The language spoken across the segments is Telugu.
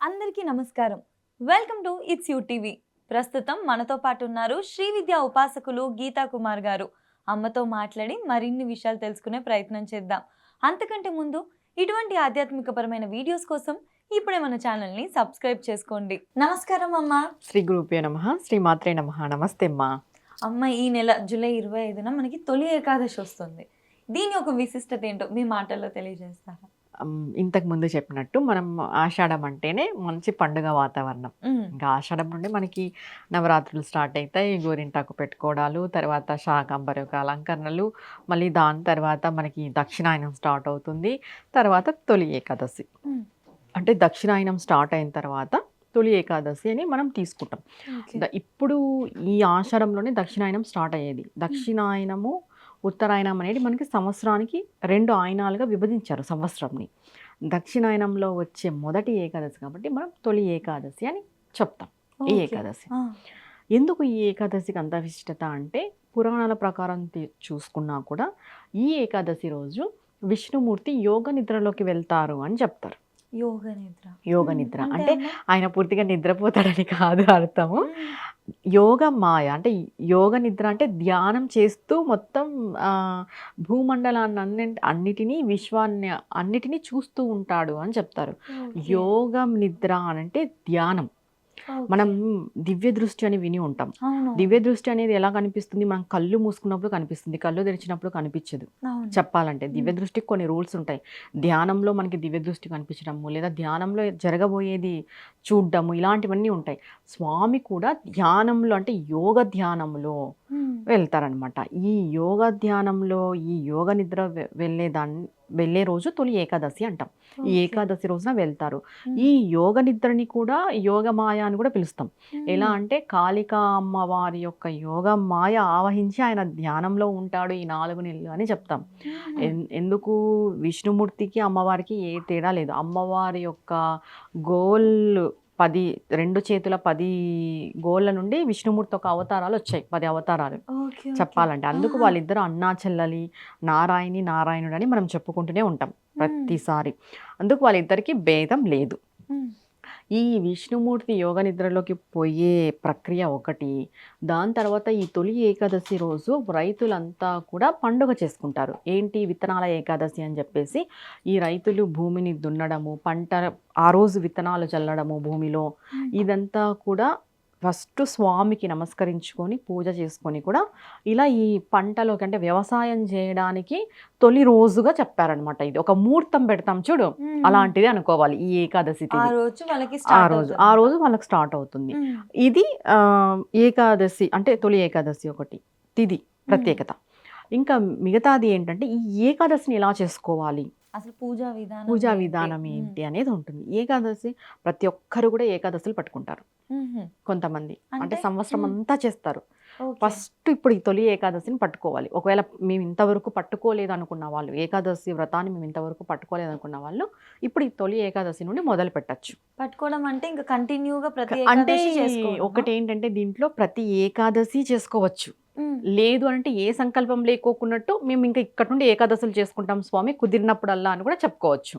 అందరికీ నమస్కారం. Welcome to it's you TV. ప్రస్తుతం మనతో పాటు ఉన్నారు శ్రీ విద్యా ఉపాసకులు గీతా కుమార్ గారు. అమ్మతో మాట్లాడి మరిన్ని విషయాలు తెలుసుకునే ప్రయత్నం చేద్దాం. అంతకంటే ముందు ఇటువంటి ఆధ్యాత్మికపరమైన వీడియోస్ కోసం ఇప్పుడే మన ఛానల్ని సబ్స్క్రైబ్ చేసుకోండి. నమస్కారం అమ్మ. శ్రీ గురుభ్యో నమః, శ్రీ మాత్రే నమః. నమస్తే అమ్మా. అమ్మ, ఈ నెల జూలై 25న మనకి తొలి ఏకాదశి వస్తుంది. దీని ఒక విశిష్టత ఏంటో మీ మాటల్లో తెలియజేస్తారా? ఇంతకు ముందు చెప్పినట్టు మనం ఆషాఢం అంటేనే మంచి పండుగ వాతావరణం. ఇంకా ఆషాఢం నుండి మనకి నవరాత్రులు స్టార్ట్ అవుతాయి. గోరింటాకు పెట్టుకోవడాలు, తర్వాత శాకంబరి యొక్క అలంకరణలు, మళ్ళీ దాని తర్వాత మనకి దక్షిణాయనం స్టార్ట్ అవుతుంది. తర్వాత తొలి ఏకాదశి. అంటే దక్షిణాయనం స్టార్ట్ అయిన తర్వాత తొలి ఏకాదశి అని మనం తీసుకుంటాం. ఇప్పుడు ఈ ఆషాఢంలోనే దక్షిణాయనం స్టార్ట్ అయ్యేది. దక్షిణాయనము ఉత్తరాయణం అనేది మనకి సంవత్సరానికి 2 ఆయనాలుగా విభజించారు సంవత్సరంని. దక్షిణాయనంలో వచ్చే మొదటి ఏకాదశి కాబట్టి మనం తొలి ఏకాదశి అని చెప్తాం. ఈ ఏకాదశి ఎందుకు ఈ ఏకాదశికి అంత విశిష్టత అంటే, పురాణాల ప్రకారం చూసుకున్నా కూడా ఈ ఏకాదశి రోజు విష్ణుమూర్తి యోగ నిద్రలోకి వెళ్తారు అని చెప్తారు. యోగ నిద్ర అంటే ఆయన పూర్తిగా నిద్రపోతాడని కాదు అర్థము. యోగ మాయ అంటే యోగ నిద్ర అంటే ధ్యానం చేస్తూ మొత్తం భూమండలాన్ని అన్నిటినీ విశ్వాన్ని అన్నిటినీ చూస్తూ ఉంటాడు అని చెప్తారు. యోగం నిద్ర అంటే ధ్యానం. మనం దివ్య దృష్టి అని విని ఉంటాం. దివ్య దృష్టి అనేది ఎలా కనిపిస్తుంది? మనం కళ్ళు మూసుకున్నప్పుడు కనిపిస్తుంది, కళ్ళు తెరిచినప్పుడు కనిపించదు. చెప్పాలంటే దివ్య దృష్టికి కొన్ని రూల్స్ ఉంటాయి. ధ్యానంలో మనకి దివ్య దృష్టి కనిపించడము, లేదా ధ్యానంలో జరగబోయేది చూడడము, ఇలాంటివన్నీ ఉంటాయి. స్వామి కూడా ధ్యానంలో అంటే యోగ ధ్యానంలో వెళ్తారనమాట. ఈ యోగ ధ్యానంలో ఈ యోగ నిద్ర వెళ్ళే రోజు తొలి ఏకాదశి అంటాం. ఈ ఏకాదశి రోజున వెళ్తారు. ఈ యోగ నిద్రని కూడా యోగమాయ అని కూడా పిలుస్తాం. ఎలా అంటే కాళికా అమ్మవారి యొక్క యోగ మాయ ఆవహించి ఆయన ధ్యానంలో ఉంటాడు ఈ 4 నెలలు అని చెప్తాం. ఎందుకు? విష్ణుమూర్తికి అమ్మవారికి ఏ తేడా లేదు. అమ్మవారి యొక్క గోల్ 2 చేతుల 10 గోళ్ళ నుండి విష్ణుమూర్తి ఒక అవతారాలు వచ్చాయి. 10 అవతారాలు చెప్పాలంటే. అందుకు వాళ్ళిద్దరు అన్నా చెల్లలి, నారాయణుడు అని మనం చెప్పుకుంటూనే ఉంటాం ప్రతిసారి. అందుకు వాళ్ళిద్దరికి భేదం లేదు. ఈ విష్ణుమూర్తి యోగ నిద్రలోకి పోయే ప్రక్రియ ఒకటి. దాని తర్వాత ఈ తొలి ఏకాదశి రోజు రైతులంతా కూడా పండుగ చేసుకుంటారు. ఏంటి? విత్తనాల ఏకాదశి అని చెప్పేసి ఈ రైతులు భూమిని దున్నడము, పంట ఆ రోజు విత్తనాలు చల్లడము భూమిలో, ఇదంతా కూడా ఫస్ట్ స్వామికి నమస్కరించుకొని పూజ చేసుకొని కూడా ఇలా ఈ పంటలోకి అంటే వ్యవసాయం చేయడానికి తొలి రోజుగా చెప్పారనమాట. ఇది ఒక ముహూర్తం పెడతాం చూడు, అలాంటిది అనుకోవాలి ఈ ఏకాదశి. ఆ రోజు వాళ్ళకి స్టార్ట్ అవుతుంది. ఇది ఏకాదశి అంటే తొలి ఏకాదశి ఒకటి తిథి ప్రత్యేకత. ఇంకా మిగతాది ఏంటంటే ఈ ఏకాదశిని ఎలా చేసుకోవాలి, అసలు పూజా విధానం ఏంటి అనేది ఉంటుంది. ఏకాదశి ప్రతి ఒక్కరు కూడా ఏకాదశులు పట్టుకుంటారు. కొంతమంది అంటే సంవత్సరం అంతా చేస్తారు. ఫస్ట్ ఇప్పుడు ఈ తొలి ఏకాదశిని పట్టుకోవాలి. ఒకవేళ మేము ఇంతవరకు పట్టుకోలేదు అనుకున్న వాళ్ళు, ఏకాదశి వ్రతాన్ని మేము ఇంతవరకు పట్టుకోలేదు అనుకున్న వాళ్ళు ఇప్పుడు ఈ తొలి ఏకాదశి నుండి మొదలు పెట్టచ్చు. పట్టుకోవడం అంటే ఇంకా కంటిన్యూగా అంటే ఒకటి ఏంటంటే దీంట్లో ప్రతి ఏకాదశి చేసుకోవచ్చు. లేదు అంటే ఏ సంకల్పం లేకోకున్నట్టు మేము ఇంకా ఇక్కడ నుండి ఏకాదశులు చేసుకుంటాం స్వామి కుదిరినప్పుడల్లా అని కూడా చెప్పుకోవచ్చు.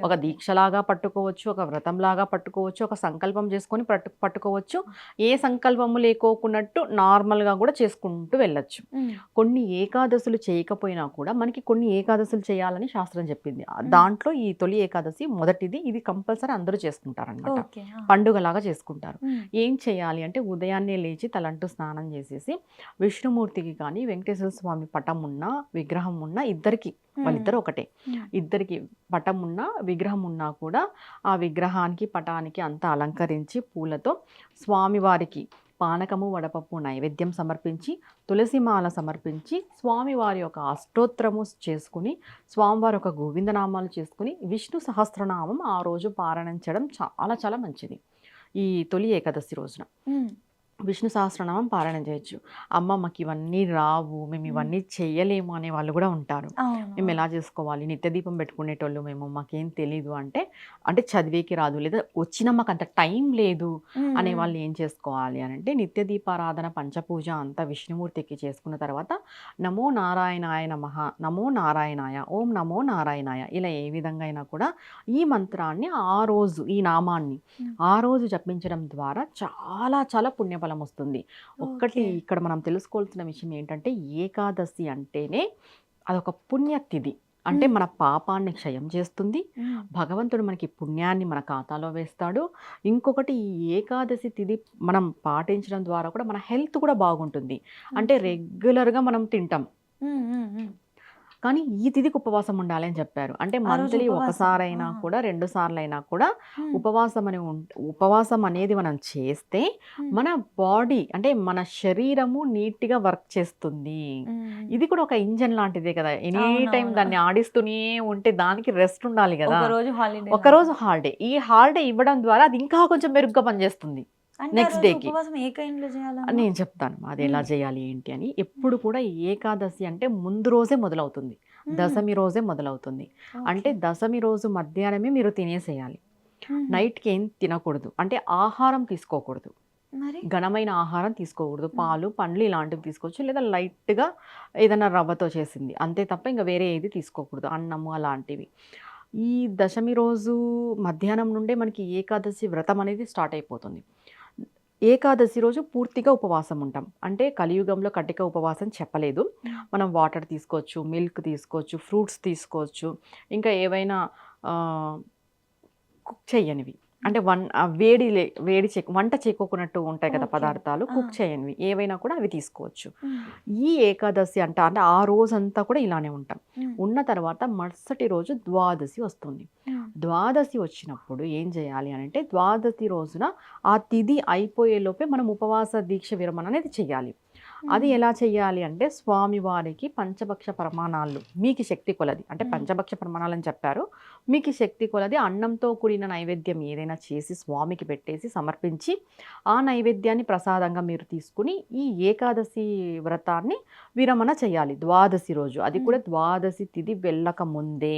ఒక దీక్షలాగా పట్టుకోవచ్చు, ఒక వ్రతంలాగా పట్టుకోవచ్చు, ఒక సంకల్పం చేసుకొని పట్టుకోవచ్చు. ఏ సంకల్పము లేకోకున్నట్టు నార్మల్గా కూడా చేసుకుంటూ వెళ్ళచ్చు. కొన్ని ఏకాదశులు చేయకపోయినా కూడా మనకి కొన్ని ఏకాదశులు చేయాలని శాస్త్రం చెప్పింది. దాంట్లో ఈ తొలి ఏకాదశి మొదటిది. ఇది కంపల్సరీ అందరూ చేసుకుంటారనమాట, పండుగలాగా చేసుకుంటారు. ఏం చేయాలి అంటే ఉదయాన్నే లేచి తలంటూ స్నానం చేసేసి విష్ణుమూర్తికి కానీ వెంకటేశ్వర స్వామి పటం ఉన్నా విగ్రహం ఉన్నా వాళ్ళిద్దరు ఒకటే, ఇద్దరికి పటం ఉన్నా విగ్రహం ఉన్నా కూడా ఆ విగ్రహానికి పటానికి అంతా అలంకరించి పూలతో స్వామివారికి పానకము వడపప్పు నైవేద్యం సమర్పించి తులసిమాల సమర్పించి స్వామివారి యొక్క అష్టోత్తరము చేసుకుని స్వామివారి ఒక గోవిందనామాలు చేసుకుని విష్ణు సహస్రనామం ఆ రోజు పారాయణించడం చాలా చాలా మంచిది ఈ తొలి ఏకాదశి రోజున. విష్ణు సహస్రనామం పారాయణం చేయొచ్చు. అమ్మ మాకు ఇవన్నీ రావు, మేము ఇవన్నీ చెయ్యలేము అనే వాళ్ళు కూడా ఉంటారు. మేము ఎలా చేసుకోవాలి, నిత్య దీపం పెట్టుకునేటోళ్ళు మేము, మాకేం తెలీదు అంటే, అంటే చదివేకి రాదు లేదా వచ్చినా మాకు అంత టైం లేదు అనే వాళ్ళు ఏం చేసుకోవాలి అని అంటే, నిత్య దీపారాధన పంచపూజ అంతా విష్ణుమూర్తికి చేసుకున్న తర్వాత నమో నారాయణాయ నమః, నమో నారాయణాయ, ఓం నమో నారాయణాయ, ఇలా ఏ విధంగా అయినా కూడా ఈ మంత్రాన్ని ఆ రోజు, ఈ నామాన్ని ఆ రోజు జపించడం ద్వారా చాలా చాలా పుణ్యఫలం వస్తుంది. ఒక్కటి ఇక్కడ మనం తెలుసుకోవాల్సిన విషయం ఏంటంటే, ఏకాదశి అంటేనే అదొక పుణ్యతిథి. అంటే మన పాపాన్ని క్షయం చేస్తుంది, భగవంతుడు మనకి పుణ్యాన్ని మన ఖాతాలో వేస్తాడు. ఇంకొకటి ఈ ఏకాదశి తిథి మనం పాటించడం ద్వారా కూడా మన హెల్త్ కూడా బాగుంటుంది. అంటే రెగ్యులర్గా మనం తింటాం, కానీ ఈ తిథికి ఉపవాసం ఉండాలి అని చెప్పారు. అంటే మంత్లీ ఒకసారైనా కూడా 2 సార్లైనా కూడా ఉపవాసం అనేది మనం చేస్తే మన బాడీ అంటే మన శరీరము నీట్గా వర్క్ చేస్తుంది. ఇది కూడా ఒక ఇంజన్ లాంటిదే కదా, ఎనీ టైం దాన్ని ఆడిస్తూనే ఉంటే దానికి రెస్ట్ ఉండాలి కదా. ఒకరోజు హాలిడే, ఈ హాలిడే ఇవ్వడం ద్వారా అది ఇంకా కొంచెం మెరుగ్గా పనిచేస్తుంది. నెక్స్ట్ డేకి నేను చెప్తాను అది ఎలా చేయాలి ఏంటి అని. ఎప్పుడు కూడా ఏకాదశి అంటే ముందు రోజే మొదలవుతుంది, దశమి రోజే మొదలవుతుంది. అంటే దశమి రోజు మధ్యాహ్నమే మీరు తినేసేయాలి, నైట్కి ఏం తినకూడదు, అంటే ఆహారం తీసుకోకూడదు, ఘనమైన ఆహారం తీసుకోకూడదు, పాలు పండ్లు ఇలాంటివి తీసుకోవచ్చు, లేదా లైట్గా ఏదైనా రవ్వతో చేసింది అంతే తప్ప ఇంకా వేరే ఏది తీసుకోకూడదు, అన్నము అలాంటివి. ఈ దశమి రోజు మధ్యాహ్నం నుండే మనకి ఏకాదశి వ్రతం అనేది స్టార్ట్ అయిపోతుంది. ఏకాదశి రోజు పూర్తిగా ఉపవాసం ఉంటాం. అంటే కలియుగంలో కటిక ఉపవాసం చెప్పలేదు, మనం వాటర్ తీసుకోవచ్చు, మిల్క్ తీసుకోవచ్చు, ఫ్రూట్స్ తీసుకోవచ్చు, ఇంకా ఏవైనా కుక్ చేయనివి అంటే వంట చేకోకున్నట్టు ఉంటాయి కదా పదార్థాలు, కుక్ చేయనివి ఏవైనా కూడా అవి తీసుకోవచ్చు. ఈ ఏకాదశి అంటే ఆ రోజంతా కూడా ఇలానే ఉంటాం. ఉన్న తర్వాత మరుసటి రోజు ద్వాదశి వస్తుంది. ద్వాదశి వచ్చినప్పుడు ఏం చేయాలి అని అంటే, ద్వాదశి రోజున ఆ తిథి అయిపోయేలోపే మనం ఉపవాస దీక్ష విరమణ అనేది చెయ్యాలి. అది ఎలా చెయ్యాలి అంటే, స్వామివారికి పంచభక్ష ప్రమాణాలు మీకు శక్తి కొలది, అంటే పంచభక్ష ప్రమాణాలు అని చెప్పారు, మీకు శక్తి కొలది అన్నంతో కూడిన నైవేద్యం ఏదైనా చేసి స్వామికి పెట్టేసి సమర్పించి ఆ నైవేద్యాన్ని ప్రసాదంగా మీరు తీసుకుని ఈ ఏకాదశి వ్రతాన్ని విరమణ చేయాలి ద్వాదశి రోజు. అది కూడా ద్వాదశి తిథి వెళ్ళక ముందే.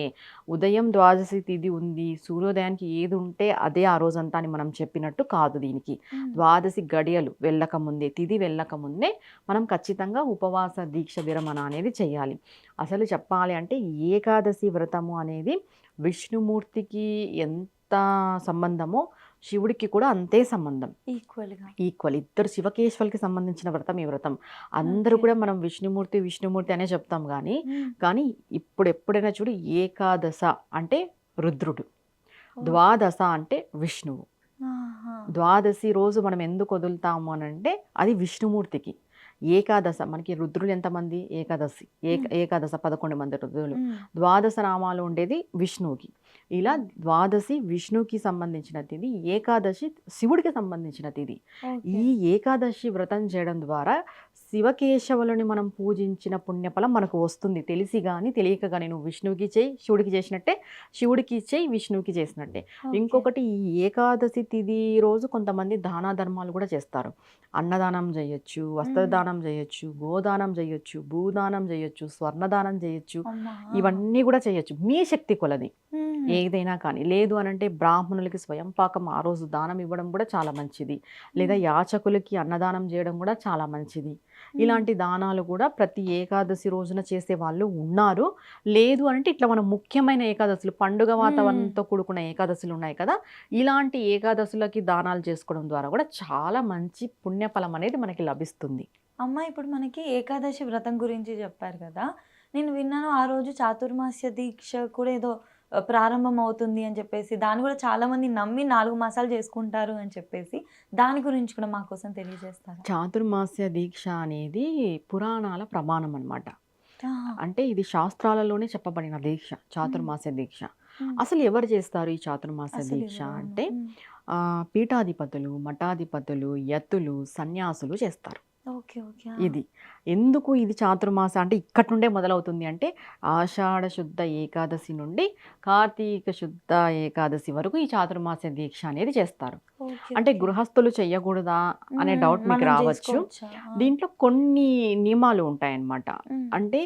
ఉదయం ద్వాదశి తిథి ఉంది, సూర్యోదయానికి ఏది ఉంటే అదే ఆ రోజంతా అని మనం చెప్పినట్టు కాదు. దీనికి ద్వాదశి గడియలు వెళ్ళక ముందే, తిథి వెళ్ళక ముందే మనం ఖచ్చితంగా ఉపవాస దీక్ష విరమణ అనేది చేయాలి. అసలు చెప్పాలి అంటే ఏకాదశి వ్రతము అనేది విష్ణుమూర్తికి ఎంత సంబంధమో శివుడికి కూడా అంతే సంబంధం, ఈక్వల్. ఇద్దరు శివకేశ్వరులకి సంబంధించిన వ్రతం ఈ వ్రతం. అందరూ కూడా మనం విష్ణుమూర్తి అనే చెప్తాం, కానీ ఇప్పుడు ఎప్పుడైనా చూడు, ఏకాదశ అంటే రుద్రుడు, ద్వాదశ అంటే విష్ణువు. ద్వాదశి రోజు మనం ఎందుకు వదులుతాము అని అంటే అది విష్ణుమూర్తికి. ఏకాదశ మనకి రుద్రులు ఎంతమంది, ఏకాదశ 11 మంది రుద్రులు. ద్వాదశ నామాలు ఉండేది విష్ణువుకి. ఇలా ద్వాదశి విష్ణువుకి సంబంధించిన తిథి, ఏకాదశి శివుడికి సంబంధించిన తిథి. ఈ ఏకాదశి వ్రతం చేయడం ద్వారా శివకేశవులని మనం పూజించిన పుణ్యఫలం మనకు వస్తుంది. తెలిసి కానీ తెలియక కానీ నువ్వు విష్ణువుకి చేయి, శివుడికి చేసినట్టే, శివుడికి చేయి, విష్ణువుకి చేసినట్టే. ఇంకొకటి, ఈ ఏకాదశి తిథి రోజు కొంతమంది దాన ధర్మాలు కూడా చేస్తారు. అన్నదానం చేయొచ్చు, వస్త్రదానం చేయొచ్చు, గోదానం చేయొచ్చు, భూదానం చేయొచ్చు, స్వర్ణదానం చేయొచ్చు, ఇవన్నీ కూడా చేయొచ్చు మీ శక్తి కొలది ఏదైనా కానీ. లేదు అనంటే బ్రాహ్మణులకి స్వయం పాకం ఆ రోజు దానం ఇవ్వడం కూడా చాలా మంచిది, లేదా యాచకులకి అన్నదానం చేయడం కూడా చాలా మంచిది. ఇలాంటి దానాలు కూడా ప్రతి ఏకాదశి రోజున చేసే వాళ్ళు ఉన్నారు. లేదు అంటే ఇట్లా మనం ముఖ్యమైన ఏకాదశులు, పండుగ వాతావరణంతో కూడుకున్న ఏకాదశులు ఉన్నాయి కదా, ఇలాంటి ఏకాదశులకి దానాలు చేసుకోవడం ద్వారా కూడా చాలా మంచి పుణ్యఫలం అనేది మనకి లభిస్తుంది. అమ్మ, ఇప్పుడు మనకి ఏకాదశి వ్రతం గురించి చెప్పారు కదా, నేను విన్నాను ఆ రోజు చాతుర్మాస్య దీక్ష కూడా ఏదో ప్రారంభం అవుతుంది అని చెప్పేసి, దాన్ని కూడా చాలా మంది నమ్మి 4 మాసాలు చేసుకుంటారు అని చెప్పేసి, దాని గురించి కూడా మా కోసం తెలియజేస్తారు. చాతుర్మాస్య దీక్ష అనేది పురాణాల ప్రమాణం అన్నమాట. అంటే ఇది శాస్త్రాలలోనే చెప్పబడిన దీక్ష, చాతుర్మాస్య దీక్ష. అసలు ఎవరు చేస్తారు ఈ చాతుర్మాస్య దీక్ష అంటే, పీఠాధిపతులు, మఠాధిపతులు, యతులు, సన్యాసులు చేస్తారు. ఓకే. ఓకే. ఇది. ఎందుకు ఇది చాతుర్మాస అంటే ఇక్కడి నుండే మొదలవుతుంది అంటే, ఆషాఢ శుద్ధ ఏకాదశి నుండి కార్తీక శుద్ధ ఏకాదశి వరకు ఈ చాతుర్మాస దీక్ష అనేది చేస్తారు. ఓకే. అంటే ఓకే. గృహస్థులు చెయ్యకూడదా అనే డౌట్ మీకు మనం రావచ్చు. చేసుకోవచ్చా? దీంట్లో కొన్ని నియమాలు ఉంటాయన్నమాట. అంటే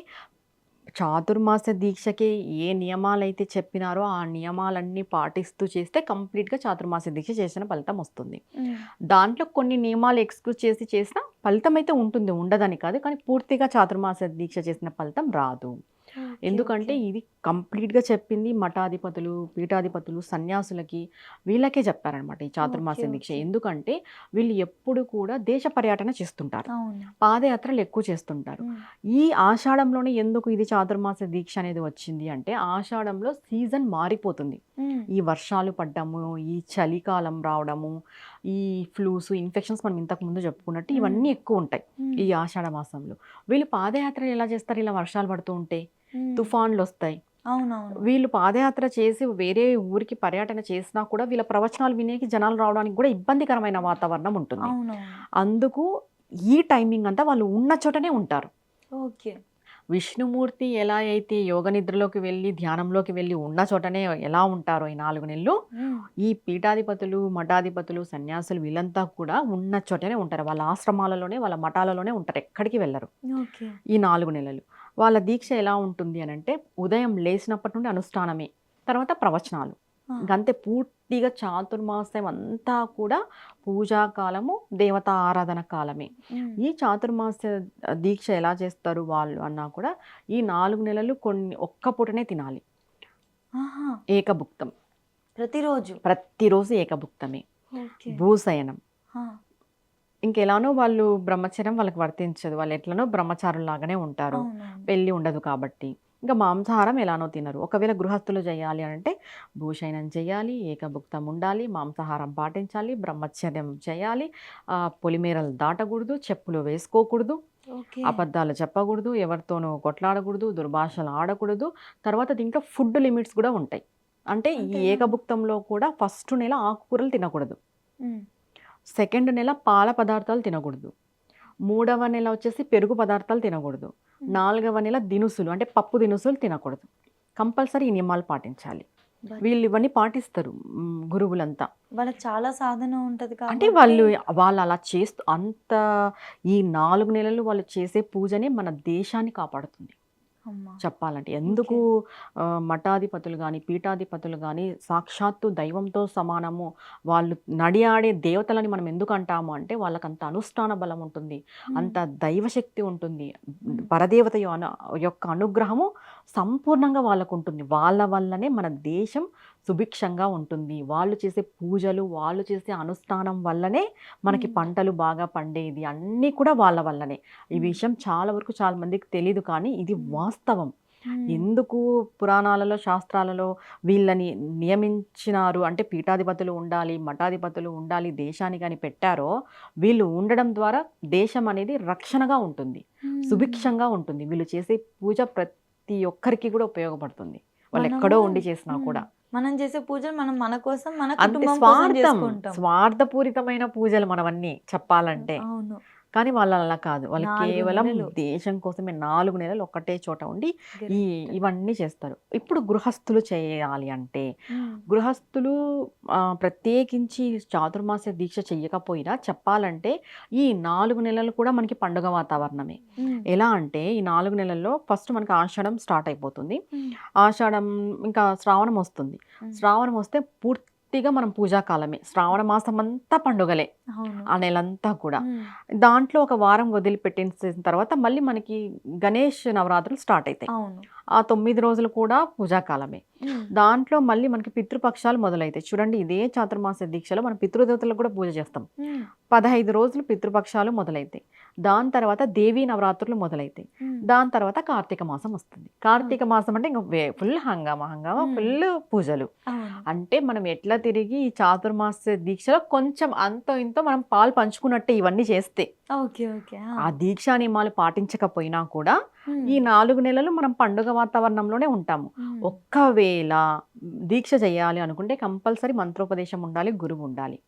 చాతుర్మాస దీక్షకి ఏ నియమాలైతే చెప్పినారో ఆ నియమాలన్నీ పాటిస్తూ చేస్తే కంప్లీట్‌గా చాతుర్మాస దీక్ష చేసిన ఫలితం వస్తుంది. దాంట్లో కొన్ని నియమాలు ఎక్స్‌క్యూజ్ చేసి చేసినా ఫలితం అయితే ఉంటుంది. ఉండదని కాదు. కానీ పూర్తిగా చాతుర్మాస దీక్ష చేసిన ఫలితం రాదు. ఎందుకంటే ఇది కంప్లీట్‌గా చెప్పింది మఠాధిపతులు, పీఠాధిపతులు, సన్యాసులకి వీళ్ళకే చెప్పారనమాట ఈ చాతుర్మాస దీక్ష. ఎందుకంటే వీళ్ళు ఎప్పుడు కూడా దేశ పర్యటన చేస్తుంటారు. పాదయాత్రలు ఎక్కువ చేస్తుంటారు. ఈ ఆషాఢంలోనే ఎందుకు ఇది చాతుర్మాస దీక్ష అనేది వచ్చింది అంటే, ఆషాఢంలో సీజన్ మారిపోతుంది. ఈ వర్షాలు పడ్డము, ఈ చలికాలం రావడము, ఈ ఫ్లూస్, ఇన్ఫెక్షన్స్ మనం ఇంతకు ముందు చెప్పుకున్నట్టు ఇవన్నీ ఎక్కువ ఉంటాయి ఈ ఆషాఢ మాసంలో. వీళ్ళు పాదయాత్రలు ఎలా చేస్తారు ఇలా వర్షాలు పడుతూ ఉంటే? తుఫాన్లు వస్తాయి. వీళ్ళు పాదయాత్ర చేసి వేరే ఊరికి పర్యటన చేసినా కూడా వీళ్ళ ప్రవచనాలు వినేకి జనాలు రావడానికి కూడా ఇబ్బందికరమైన వాతావరణం ఉంటుంది. అందుకు ఈ టైమింగ్ అంతా వాళ్ళు ఉన్న చోటనే ఉంటారు. ఓకే. విష్ణుమూర్తి ఎలా అయితే యోగ నిద్రలోకి వెళ్ళి ధ్యానంలోకి వెళ్ళి ఉన్న చోటనే ఎలా ఉంటారో ఈ 4 నెలలు, ఈ పీఠాధిపతులు, మఠాధిపతులు, సన్యాసులు వీళ్ళంతా కూడా ఉన్న చోటనే ఉంటారు. వాళ్ళ ఆశ్రమాలలోనే, వాళ్ళ మఠాలలోనే ఉంటారు. ఎక్కడికి వెళ్ళరు ఈ 4 నెలలు. వాళ్ళ దీక్ష ఎలా ఉంటుంది అని అంటే, ఉదయం లేచినప్పటి నుండి అనుష్ఠానమే, తర్వాత ప్రవచనాలు. ఇంకంతే పూర్తిగా చాతుర్మాసం అంతా కూడా పూజా కాలము, దేవతా ఆరాధన కాలమే. ఈ చాతుర్మాస దీక్ష ఎలా చేస్తారు వాళ్ళు అన్నా కూడా ఈ 4 నెలలు ఒక్క పూటనే తినాలి. ఏకభుక్తం. ప్రతిరోజు ఏకభుక్తమే. భూశయనం. ఇంకెలానో వాళ్ళు బ్రహ్మచర్యం వాళ్ళకి వర్తించదు. వాళ్ళు ఎట్లనో బ్రహ్మచారుల్లాగానే ఉంటారు. పెళ్ళి ఉండదు కాబట్టి. ఇంకా మాంసాహారం ఎలానో తినరు. ఒకవేళ గృహస్థులు చేయాలి అంటే భూషయనం చేయాలి, ఏకభుక్తం ఉండాలి, మాంసాహారం పాటించాలి, బ్రహ్మచర్యం చేయాలి, పొలిమేరలు దాటకూడదు, చెప్పులు వేసుకోకూడదు, అబద్ధాలు చెప్పకూడదు, ఎవరితోనూ కొట్లాడకూడదు, దుర్భాషలు ఆడకూడదు. తర్వాత దీంట్లో ఫుడ్ లిమిట్స్ కూడా ఉంటాయి. అంటే ఈ ఏకభుక్తంలో కూడా ఫస్ట్ నెల ఆకుకూరలు తినకూడదు, సెకండ్ నెల పాల పదార్థాలు తినకూడదు, 3వ నెల వచ్చేసి పెరుగు పదార్థాలు తినకూడదు, 4వ నెల దినుసులు అంటే పప్పు దినుసులు తినకూడదు. కంపల్సరీ ఈ నియమాలు పాటించాలి. వీళ్ళు ఇవన్నీ పాటిస్తారు గురువులంతా. వాళ్ళకి చాలా సాధన ఉంటది అంటే వాళ్ళు అలా చేస్తూ అంత ఈ 4 నెలలు వాళ్ళు చేసే పూజనే మన దేశాన్ని కాపాడుతుంది చెప్పాలంటే. ఎందుకు మఠాధిపతులు కానీ పీఠాధిపతులు కానీ సాక్షాత్తు దైవంతో సమానము, వాళ్ళు నడియాడే దేవతలని మనం ఎందుకు అంటాము అంటే వాళ్ళకి అంత అనుష్ఠాన బలం ఉంటుంది, అంత దైవశక్తి ఉంటుంది, పరదేవత యొక్క అనుగ్రహము సంపూర్ణంగా వాళ్ళకు ఉంటుంది. వాళ్ళ వల్లనే మన దేశం సుభిక్షంగా ఉంటుంది. వాళ్ళు చేసే పూజలు, వాళ్ళు చేసే అనుష్ఠానం వల్లనే మనకి పంటలు బాగా పండేది, అన్నీ కూడా వాళ్ళ వల్లనే. ఈ విషయం చాలా వరకు చాలా మందికి తెలీదు, కానీ ఇది వాస్తవం. ఎందుకు పురాణాలలో, శాస్త్రాలలో వీళ్ళని నియమించినారు అంటే పీఠాధిపతులు ఉండాలి, మఠాధిపతులు ఉండాలి దేశానికి అని పెట్టారో, వీళ్ళు ఉండడం ద్వారా దేశం అనేది రక్షణగా ఉంటుంది, సుభిక్షంగా ఉంటుంది. వీళ్ళు చేసే పూజ ప్రతి ఒక్కరికి కూడా ఉపయోగపడుతుంది, వాళ్ళు ఎక్కడో ఉండి చేసినా కూడా. మనం చేసే పూజలు మనం మన కోసం, మన అంతే స్వార్థపూరితమైన పూజలు మనవన్నీ చెప్పాలంటే. కానీ వాళ్ళు అలా కాదు, వాళ్ళు కేవలం దేశం కోసమే 4 నెలలు ఒక్కటే చోట ఉండి ఇవన్నీ చేస్తారు. ఇప్పుడు గృహస్థులు చేయాలి అంటే, గృహస్థులు ప్రత్యేకించి చాతుర్మాస దీక్ష చెయ్యకపోయినా చెప్పాలంటే ఈ 4 నెలలు కూడా మనకి పండుగ వాతావరణమే. ఎలా అంటే ఈ 4 నెలల్లో ఫస్ట్ మనకి ఆషాఢం స్టార్ట్ అయిపోతుంది. ఆషాఢం ఇంకా శ్రావణం వస్తుంది. శ్రావణం వస్తే పూర్తిగా మనం పూజాకాలమే, శ్రావణ మాసం అంతా పండుగలే ఆ నెలంతా కూడా. దాంట్లో ఒక వారం వదిలిపెట్టిన తర్వాత మళ్ళీ మనకి గణేష్ నవరాత్రులు స్టార్ట్ అవుతాయి. ఆ 9 రోజులు కూడా పూజాకాలమే. దాంట్లో మళ్ళీ మనకి పితృపక్షాలు మొదలైతాయి. చూడండి, ఇదే చాతుర్మాస దీక్షలో మనం పితృదేవతలకు కూడా పూజ చేస్తాం. 15 రోజులు పితృపక్షాలు మొదలైతాయి. దాని తర్వాత దేవీ నవరాత్రులు మొదలైతాయి. దాని తర్వాత కార్తీక మాసం వస్తుంది. కార్తీక మాసం అంటే ఇంకా ఫుల్ హంగామా ఫుల్ పూజలు. అంటే మనం ఎట్లా తిరిగి ఈ చాతుర్మాస దీక్షలో కొంచెం అంతో ఇంతో మనం పాలు పంచుకున్నట్టే ఇవన్నీ చేస్తే. ఆ దీక్షా నియమాలు పాటించకపోయినా కూడా ఈ 4 నెలలు మనం పండుగ వాతావరణంలోనే ఉంటాము. ఒక్కవేళ దీక్ష చేయాలి అనుకుంటే కంపల్సరీ మంత్రోపదేశం ఉండాలి, గురువు ఉండాలి.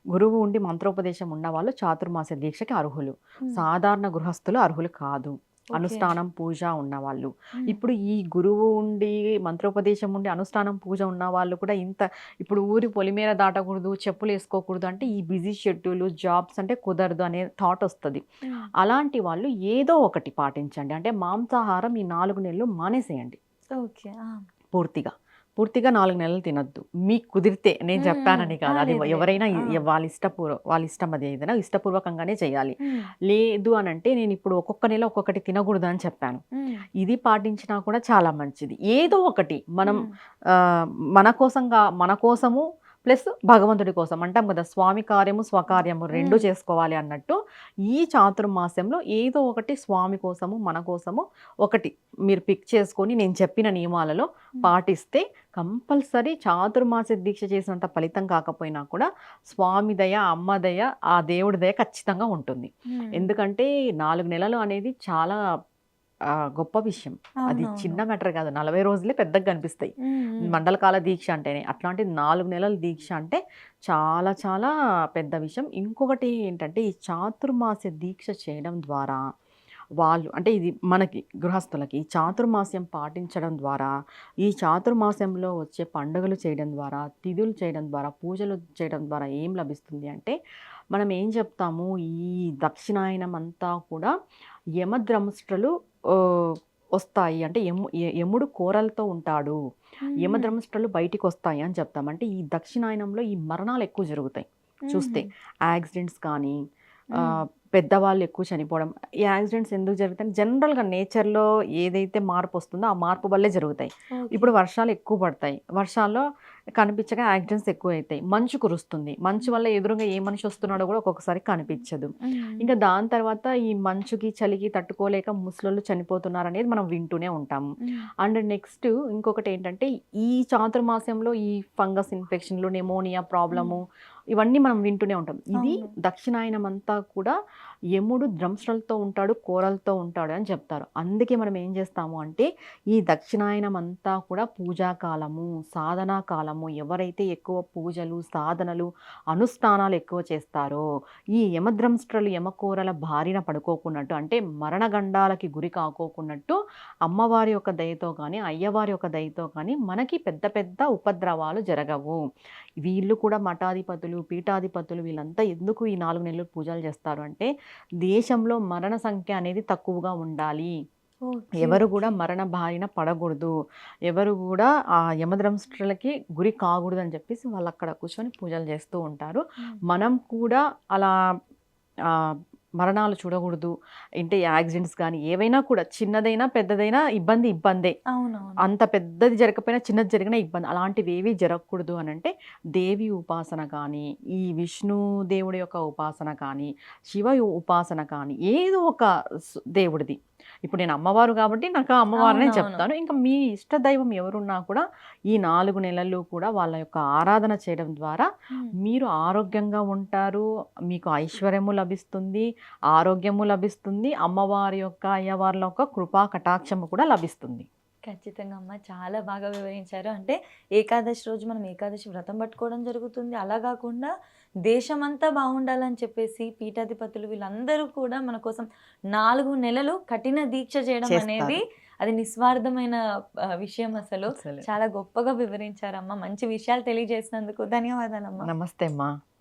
గురువు ఉండి మంత్రోపదేశం ఉన్న వాళ్ళు చాతుర్మాస దీక్షకి అర్హులు. సాధారణ గృహస్థులు అర్హులు కాదు. అనుష్ఠానం పూజ ఉన్నవాళ్ళు. ఇప్పుడు ఈ గురువు ఉండి మంత్రోపదేశం ఉండి అనుష్ఠానం పూజ ఉన్న వాళ్ళు కూడా ఇప్పుడు ఊరి పొలిమేర దాటకూడదు, చెప్పులు వేసుకోకూడదు అంటే ఈ బిజీ షెడ్యూల్ జాబ్స్ అంటే కుదరదు అనే థాట్ వస్తుంది. అలాంటి వాళ్ళు ఏదో ఒకటి పాటించండి. అంటే మాంసాహారం ఈ 4 నెలలు మానేసేయండి ఓకే. పూర్తిగా 4 నెలలు తినొద్దు. మీకు కుదిరితే, నేను చెప్పానని కాదు, అది ఎవరైనా వాళ్ళ ఇష్టం, అది ఏదైనా ఇష్టపూర్వకంగానే చేయాలి. లేదు అని అంటే నేను ఇప్పుడు ఒక్కొక్క నెల ఒక్కొక్కటి తినకూడదు అని చెప్పాను. ఇది పాటించినా కూడా చాలా మంచిది. ఏదో ఒకటి మనం మన కోసము ప్లస్ భగవంతుడి కోసం అంటాం కదా, స్వామి కార్యము స్వకార్యము 2 చేసుకోవాలి అన్నట్టు ఈ చాతుర్మాస్యంలో ఏదో ఒకటి స్వామి కోసము మన కోసము ఒకటి మీరు పిక్ చేసుకొని నేను చెప్పిన నియమాలలో పాటిస్తే కంపల్సరీ చాతుర్మాస దీక్ష చేసినంత ఫలితం కాకపోయినా కూడా స్వామి దయ, అమ్మ దయ, ఆ దేవుడి దయ ఖచ్చితంగా ఉంటుంది. ఎందుకంటే 4 నెలలు అనేది చాలా గొప్ప విషయం. అది చిన్న మ్యాటర్ కాదు. 40 రోజులే పెద్దగా కనిపిస్తాయి మండలకాల దీక్ష అంటేనే. అట్లాంటి 4 నెలల దీక్ష అంటే చాలా చాలా పెద్ద విషయం. ఇంకొకటి ఏంటంటే ఈ చాతుర్మాస దీక్ష చేయడం ద్వారా వాళ్ళు అంటే ఇది మనకి గృహస్థులకి చాతుర్మాస్యం పాటించడం ద్వారా, ఈ చాతుర్మాస్యంలో వచ్చే పండుగలు చేయడం ద్వారా, తిథులు చేయడం ద్వారా, పూజలు చేయడం ద్వారా ఏం లభిస్తుంది అంటే మనం ఏం చెప్తాము, ఈ దక్షిణాయనం అంతా కూడా యమద్రమస్ట్రలు వస్తాయి. అంటే యముడు కోరలతో ఉంటాడు, యమద్రమస్ట్రలు బయటికి వస్తాయి అని చెప్తాం. అంటే ఈ దక్షిణాయనంలో ఈ మరణాలు ఎక్కువ జరుగుతాయి చూస్తే. యాక్సిడెంట్స్ కానీ పెద్దవాళ్ళు ఎక్కువ చనిపోవడం. ఈ యాక్సిడెంట్స్ ఎందుకు జరుగుతాయి? జనరల్గా నేచర్లో ఏదైతే మార్పు వస్తుందో ఆ మార్పు వల్లే జరుగుతాయి. ఇప్పుడు వర్షాలు ఎక్కువ పడతాయి, వర్షాల్లో కనిపించగా యాక్సిడెంట్స్ ఎక్కువ అవుతాయి. మంచు కురుస్తుంది, మంచు వల్ల ఎదురుగా ఏ మనిషి వస్తున్నాడో కూడా ఒక్కొక్కసారి కనిపించదు. ఇంకా దాని తర్వాత ఈ మంచుకి చలికి తట్టుకోలేక ముసలోళ్ళు చనిపోతున్నారు అనేది మనం వింటూనే ఉంటాము. అండ్ నెక్స్ట్ ఇంకొకటి ఏంటంటే ఈ చాతుర్మాస్యంలో ఈ ఫంగస్ ఇన్ఫెక్షన్లు, నెమోనియా ప్రాబ్లము ఇవన్నీ మనం వింటూనే ఉంటాం. ఇది దక్షిణాయనం అంతా కూడా యముడు ద్రంశ్రలతో ఉంటాడు, కోరలతో ఉంటాడు అని చెప్తారు. అందుకే మనం ఏం చేస్తాము అంటే ఈ దక్షిణాయనం అంతా కూడా పూజాకాలము, సాధనా కాలము. ఎవరైతే ఎక్కువ పూజలు, సాధనలు, అనుష్ఠానాలు ఎక్కువ చేస్తారో ఈ యమద్రంశ్రలు, యమకోరల బారిన పడుకోకున్నట్టు, అంటే మరణగండాలకి గురి కాకోకున్నట్టు అమ్మవారి యొక్క దయతో కానీ, అయ్యవారి యొక్క దయతో కానీ మనకి పెద్ద పెద్ద ఉపద్రవాలు జరగవు. వీళ్ళు కూడా మఠాధిపతులు, పీఠాధిపతులు వీళ్ళంతా ఎందుకు ఈ 4 నెలలు పూజలు చేస్తారు అంటే దేశంలో మరణ సంఖ్య అనేది తక్కువగా ఉండాలి, ఎవరు కూడా మరణ బారిన పడకూడదు, ఎవరు కూడా ఆ యమద్రంష్ట్రలకి గురి కాకూడదు అని చెప్పేసి వాళ్ళు అక్కడ కూర్చొని పూజలు చేస్తూ ఉంటారు. మనం కూడా అలా మరణాలు చూడకూడదు అంటే యాక్సిడెంట్స్ కానీ ఏవైనా కూడా చిన్నదైనా పెద్దదైనా ఇబ్బందే. అంత పెద్దది జరగకపోయినా చిన్నది జరిగినా ఇబ్బంది. అలాంటివి ఏవి జరగకూడదు అని అంటే దేవి ఉపాసన కానీ, ఈ విష్ణు దేవుడి యొక్క ఉపాసన కానీ, శివ ఉపాసన కానీ, ఏదో ఒక దేవుడిది. ఇప్పుడు నేను అమ్మవారు కాబట్టి నాకు అమ్మవారనే చెప్తాను. ఇంకా మీ ఇష్ట దైవం ఎవరున్నా కూడా ఈ 4 నెలలు కూడా వాళ్ళ యొక్క ఆరాధన చేయడం ద్వారా మీరు ఆరోగ్యంగా ఉంటారు, మీకు ఐశ్వర్యము లభిస్తుంది, ఆరోగ్యము లభిస్తుంది, అమ్మవారి యొక్క అయ్యవార్ల యొక్క కృపా కటాక్షము కూడా లభిస్తుంది. ఖచ్చితంగా అమ్మ, చాలా బాగా వివరించారు. అంటే ఏకాదశి రోజు మనం ఏకాదశి వ్రతం పట్టుకోవడం జరుగుతుంది. అలా కాకుండా దేశమంతా బాగుండాలని చెప్పేసి పీఠాధిపతులు వీళ్ళందరూ కూడా మన కోసం 4 నెలలు కఠిన దీక్ష చేయడం అనేది అది నిస్వార్థమైన విషయం. అసలు చాలా గొప్పగా వివరించారమ్మా. మంచి విషయాలు తెలియజేసినందుకు ధన్యవాదాలమ్మా. నమస్తే అమ్మా.